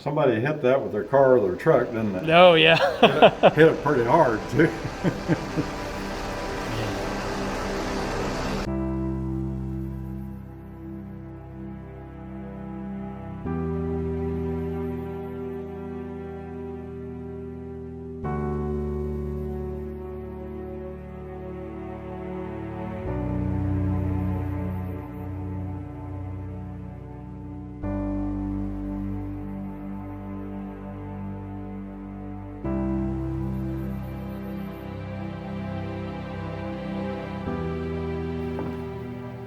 somebody hit that with their car or their truck, didn't they? Oh, yeah. Hit it pretty hard, too.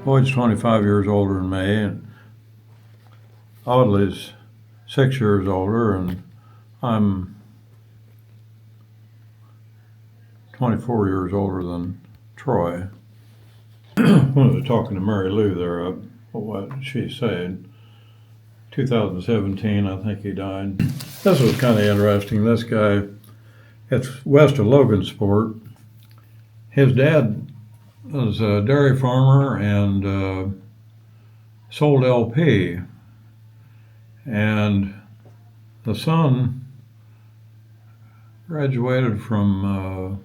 Boyd's 25 years older than me, and Audley's 6 years older, and I'm 24 years older than Troy. When I was talking to Mary Lou there, what she said, 2017, I think he died. This was kind of interesting. This guy, it's west of Logansport. His dad was a dairy farmer and sold LP. And the son graduated from,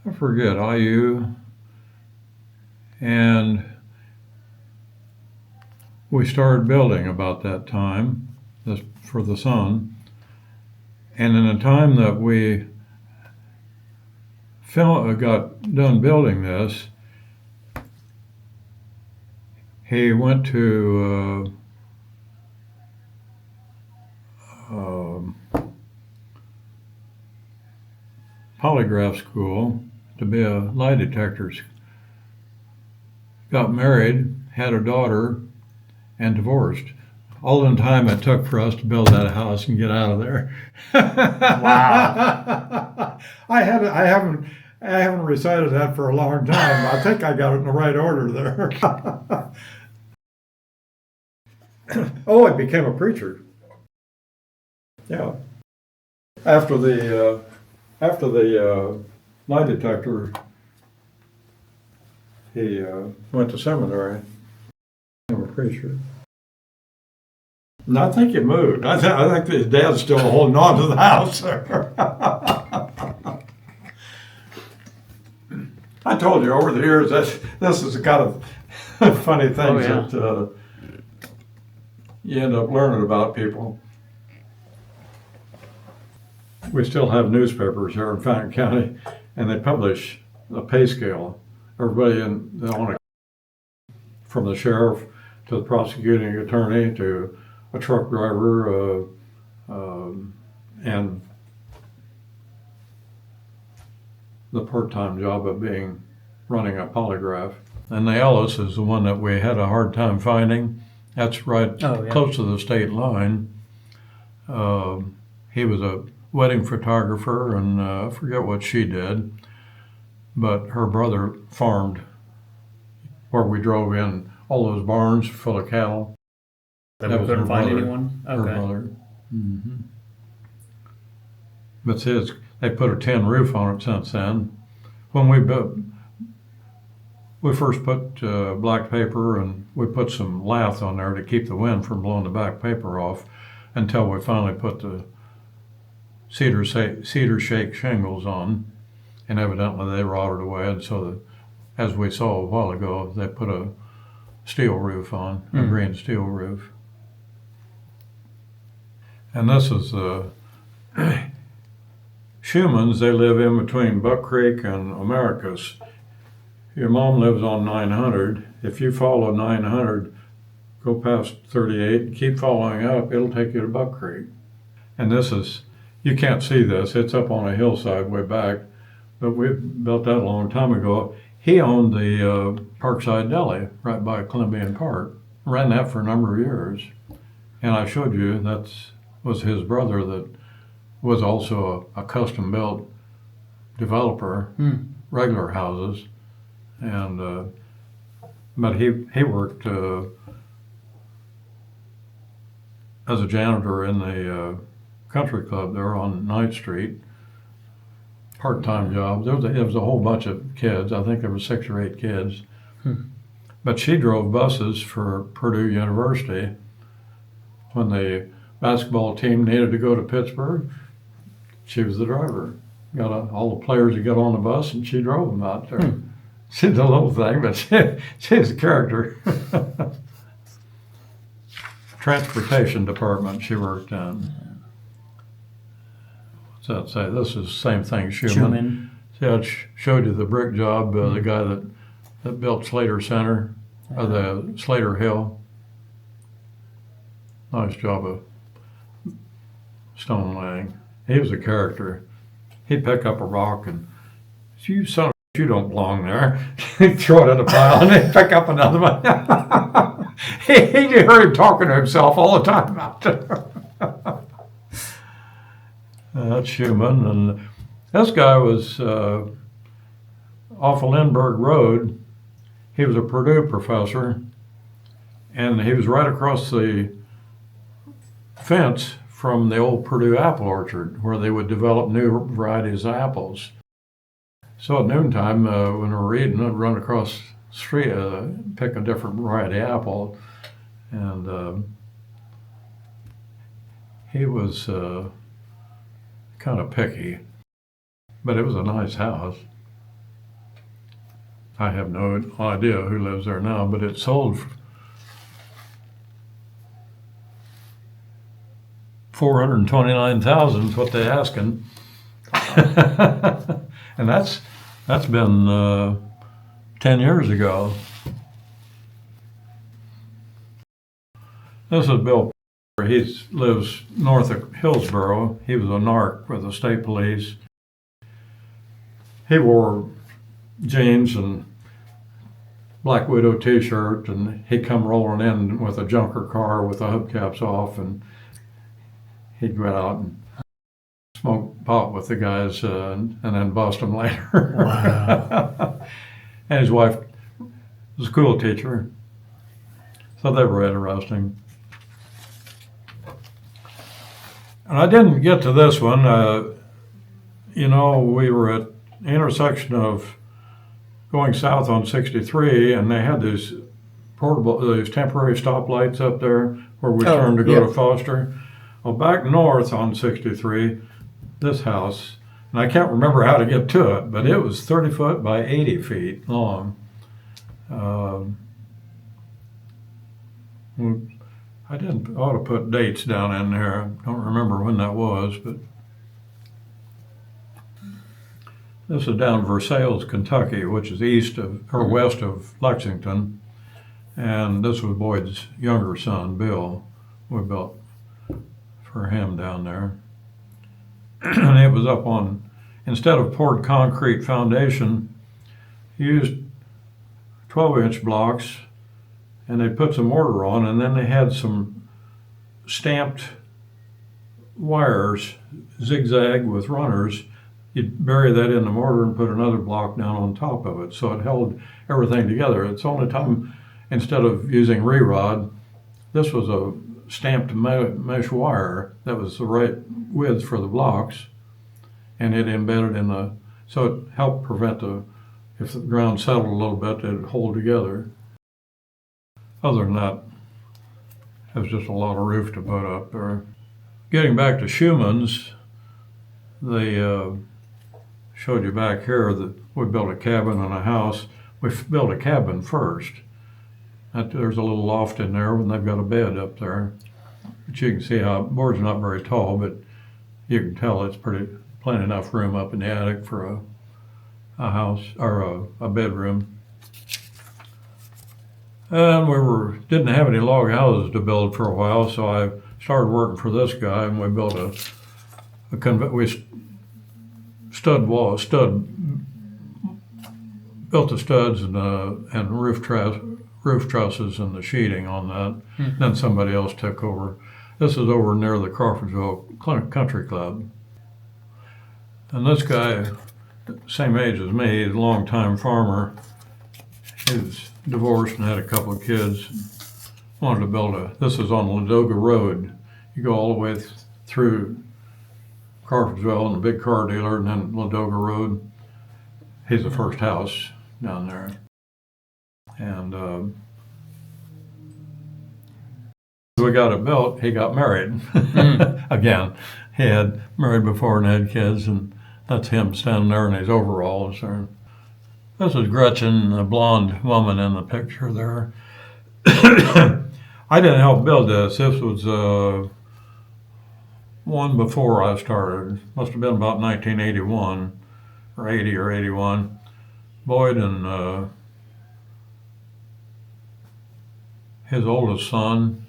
I forget, IU. And we started building about that time, this for the son. And in the time that we got done building this, he went to polygraph school to be a lie detector. Got married, had a daughter, and divorced. All in time it took for us to build that house and get out of there. Wow. I haven't recited that for a long time. I think I got it in the right order there. Oh, I became a preacher. Yeah. After the lie detector, he went to seminary. Became a preacher. And I think he moved. I think his dad's still holding on to the house there. I told you over the years that this is the kind of funny things that you end up learning about people. We still have newspapers here in Fountain County, and they publish a pay scale. Everybody from the sheriff to the prosecuting attorney to a truck driver and the part-time job of running a polygraph. And the Ellis is the one that we had a hard time finding. That's right close to the state line. He was a wedding photographer, and I forget what she did, but her brother farmed where we drove in all those barns full of cattle. That we couldn't find anyone? Her brother. Mm-hmm. But they put a tin roof on it since then. When we first put black paper, and we put some lath on there to keep the wind from blowing the black paper off, until we finally put the cedar shake shingles on, and evidently they rotted away, and so as we saw a while ago, they put a steel roof on, a green steel roof. And this is Schumann's. They live in between Buck Creek and Americus. Your mom lives on 900. If you follow 900, go past 38 and keep following up, it'll take you to Buck Creek. And this is, you can't see this, it's up on a hillside way back, but we built that a long time ago. He owned the Parkside Deli right by Columbian Park. Ran that for a number of years. And I showed you that was his brother that was also a custom-built developer, regular houses. And but he worked as a janitor in the country club there on 9th Street. Part-time job. There was a whole bunch of kids. I think there were 6 or 8 kids. But she drove buses for Purdue University. When the basketball team needed to go to Pittsburgh, she was the driver. All the players would get on the bus, and she drove them out there. She's a little thing, but she's a character. Transportation department she worked in. What's that say? This is the same thing, Schumann. See, I showed you the brick job, the guy that built Slater Center, or the Slater Hill. Nice job of stone laying. He was a character. He'd pick up a rock and, you son of a, you don't belong there. He'd throw it in a pile and he'd pick up another one. He heard him talking to himself all the time out there. That's Schumann. And this guy was off of Lindbergh Road. He was a Purdue professor, and he was right across the fence from the old Purdue apple orchard where they would develop new varieties of apples. So at noontime, when we were reading, I'd run across the street, pick a different variety of apple, and he was kind of picky, but it was a nice house. I have no idea who lives there now, but it sold for $429,000 is what they're asking. And that's been 10 years ago. This is Bill. He lives north of Hillsboro. He was a narc with the state police. He wore jeans and Black Widow t-shirt, and he'd come rolling in with a junker car with the hubcaps off, and he'd go out and smoke pot with the guys and then bust them later. Wow. And his wife was a school teacher, so they were interesting. And I didn't get to this one. We were at the intersection of going south on 63, and they had these temporary stoplights up there where we turned to go to Foster. Well, back north on 63, this house, and I can't remember how to get to it, but it was 30 foot by 80 feet long. I ought to put dates down in there. I don't remember when that was, but this is down Versailles, Kentucky, which is west of Lexington. And this was Boyd's younger son, Bill. We built for him down there. And it was up on, instead of poured concrete foundation, he used 12-inch blocks, and they put some mortar on, and then they had some stamped wires, zigzag with runners. You'd bury that in the mortar and put another block down on top of it, so it held everything together. It's the only time, instead of using re-rod, this was a stamped mesh wire that was the right width for the blocks, and it embedded so it helped prevent if the ground settled a little bit, it'd hold together. Other than that, it was just a lot of roof to put up there. Getting back to Schumann's, they showed you back here that we built a cabin and a house. We built a cabin first. There's a little loft in there, and they've got a bed up there. But you can see how the board's not very tall, but you can tell it's plenty enough room up in the attic for a house or a bedroom. And we didn't have any log houses to build for a while, so I started working for this guy, and we built built the studs and roof trusses and the sheeting on that. Mm-hmm. Then somebody else took over. This is over near the Crawfordsville Country Club. And this guy, same age as me, a long-time farmer. He was divorced and had a couple of kids. Wanted to build this is on Ladoga Road. You go all the way through Crawfordsville and the big car dealer, and then Ladoga Road. He's the first house down there. And we got it built, he got married. Again, he had married before and had kids, and that's him standing there in his overalls. This is Gretchen, the blonde woman in the picture there. I didn't help build this. This was one before I started. Must have been about 1981 or 80 or 81. Boyd and his oldest son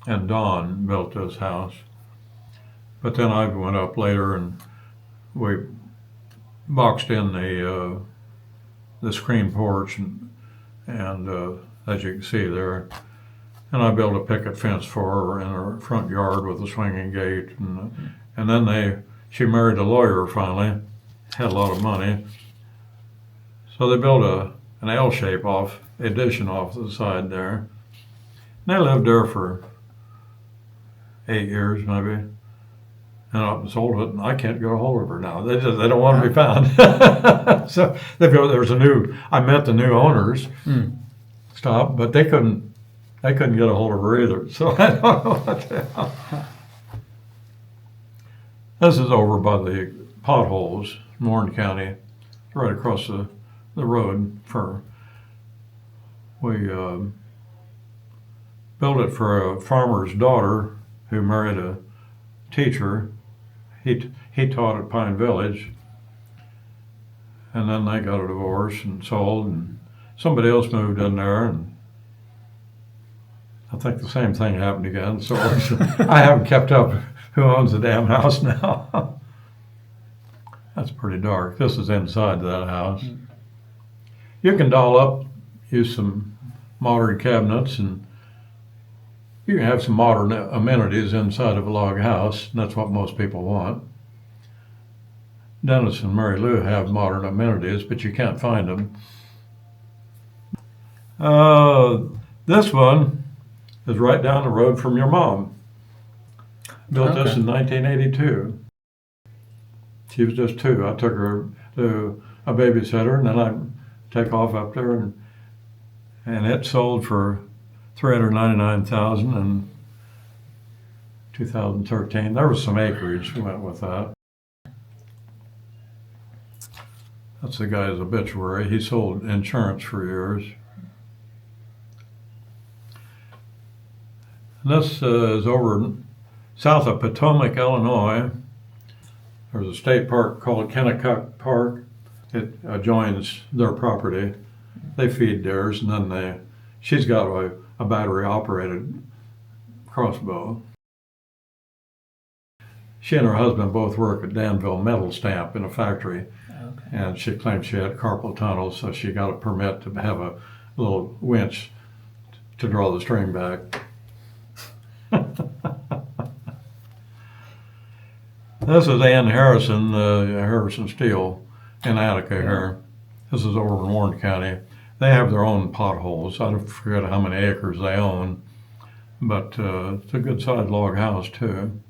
and Don built this house. But then I went up later and we boxed in the screen porch and as you can see there, and I built a picket fence for her in her front yard with a swinging gate, and then she married a lawyer finally, had a lot of money, so they built an L-shape addition off the side there. And they lived there for 8 years maybe, and I sold it, and I can't get a hold of her now. They don't want to be found. So I met the new owners, but they couldn't get a hold of her either. So I don't know what the hell. This is over by the potholes in Warren County, right across the road. We built it for a farmer's daughter who married a teacher. He taught at Pine Village, and then they got a divorce and sold, and somebody else moved in there, and I think the same thing happened again. So I haven't kept up who owns the damn house now. That's pretty dark. This is inside that house. You can doll up, use some modern cabinets, and you can have some modern amenities inside of a log house, and that's what most people want. Dennis and Mary Lou have modern amenities, but you can't find them. This one is right down the road from your mom. Built this in 1982. She was just 2. I took her to a babysitter, and then I take off up there, and it sold for $399,000 in 2013. There was some acreage went with that. That's the guy's obituary. He sold insurance for years. And this is over south of Potomac, Illinois. There's a state park called Kennecott Park. It adjoins their property. They feed theirs, and then she's got a battery-operated crossbow. She and her husband both work at Danville Metal Stamp in a factory. Okay. And she claimed she had carpal tunnel, so she got a permit to have a little winch to draw the string back. This is Ann Harrison, Harrison Steel in Attica here. This is over in Warren County. They have their own potholes. I forget how many acres they own, but it's a good-sized log house too.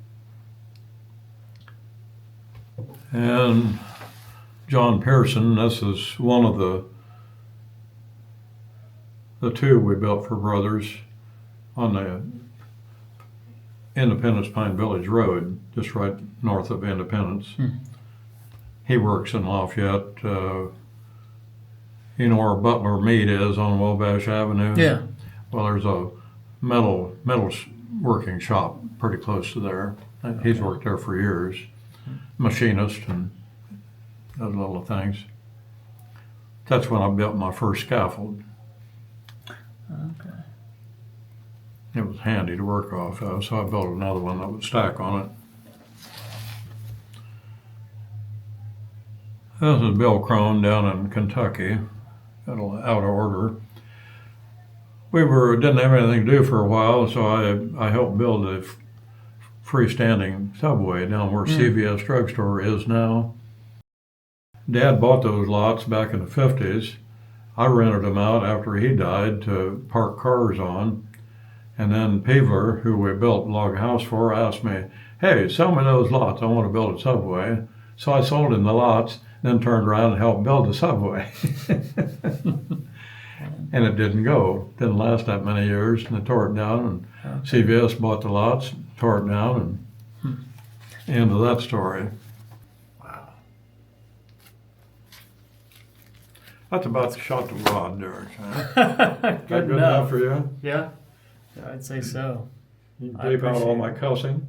And John Pearson, this is one of the 2 we built for brothers on the Independence Pine Village Road, just right north of Independence. He works in Lafayette. You know where Butler Meat is on Wabash Avenue? Yeah. Well, there's a metal working shop pretty close to there. Okay. He's worked there for years. Machinist and those little things. That's when I built my first scaffold. Okay. It was handy to work off of, so I built another one that would stack on it. This is Bill Crone down in Kentucky, out of order. We didn't have anything to do for a while, so I helped build a freestanding subway down where CVS drugstore is now. Dad bought those lots back in the 50s. I rented them out after he died to park cars on. And then Peevler, who we built a log house for, asked me, "Hey, sell me those lots. I want to build a subway." So I sold him the lots, then turned around and helped build the subway. and it didn't go. Didn't last that many years, and they tore it down, and Okay. CVS bought the lots, tore it down, and end of that story. Wow. That's about the shot the rod, Derek. That Good good enough for you? Yeah, I'd say so. You I bleep out all appreciate my cussing.